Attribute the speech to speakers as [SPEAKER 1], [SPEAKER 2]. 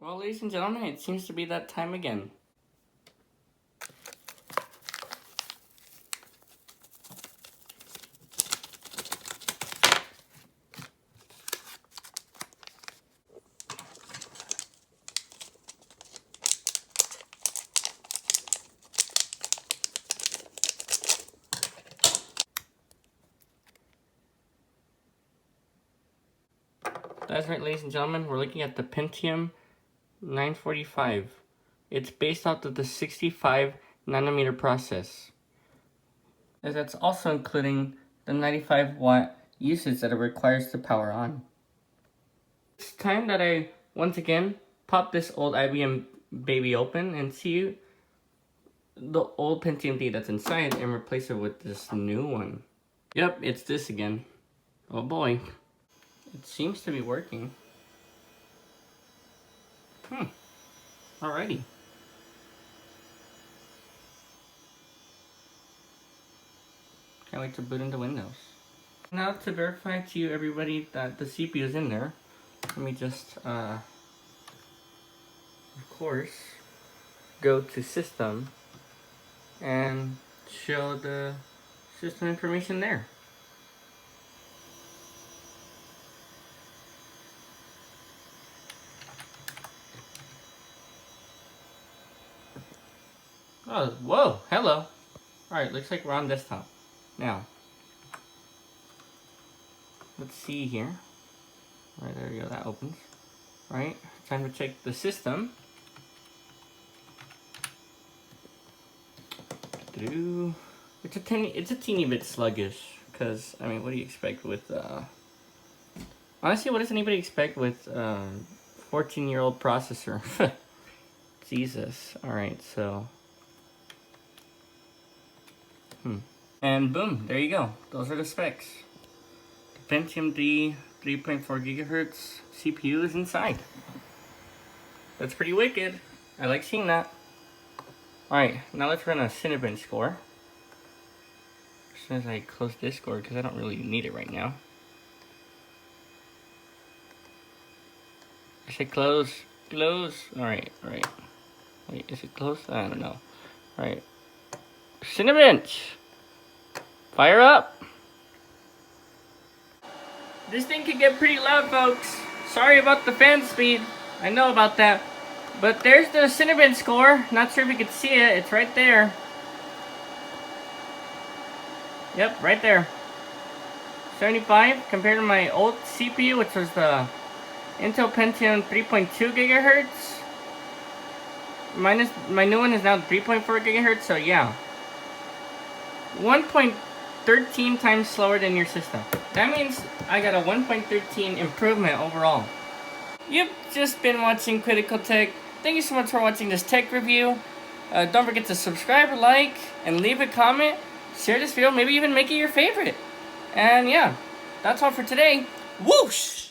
[SPEAKER 1] Well, ladies and gentlemen, it seems to be that time again. That's right, ladies and gentlemen, we're looking at the Pentium 945. It's based off of the 65 nanometer process. As that's also including the 95 watt usage that it requires to power on. It's time that I, once again, pop this old IBM baby open and see the old Pentium D that's inside and replace it with this new one. Yep, it's this again. Oh boy. It seems to be working. Alrighty. Can't wait to boot into Windows. Now to verify to you everybody that the CPU is in there, let me just, of course, go to System and show the system information there. Oh, whoa, hello. Alright, looks like we're on desktop. Now, let's see here. Alright, there we go, that opens. Alright, time to check the system. It's a teeny bit sluggish, because, I mean, what do you expect with, honestly, what does anybody expect with, 14-year-old processor? Jesus. Alright, so... And boom, there you go. Those are the specs. The Pentium D 3.4 gigahertz CPU is inside. That's pretty wicked. I like seeing that. Alright, now let's run a Cinnabon score. As soon as I close Discord, because I don't really need it right now. I said close. Close. Alright, alright. Wait, is it close? I don't know. Alright. Cinnabon! Fire up! This thing can get pretty loud, folks. Sorry about the fan speed. I know about that. But there's the Cinnabon score. Not sure if you can see it. It's right there. Yep, right there. 75 compared to my old CPU, which was the Intel Pentium 3.2 gigahertz. My new one is now 3.4 gigahertz, so yeah. 1.13 times slower than your system. That means I got a 1.13 improvement overall. You've just been watching Critical Tech. Thank you so much for watching this tech review. Don't forget to subscribe, like, and leave a comment. Share this video, maybe even make it your favorite. And yeah, that's all for today. Whoosh!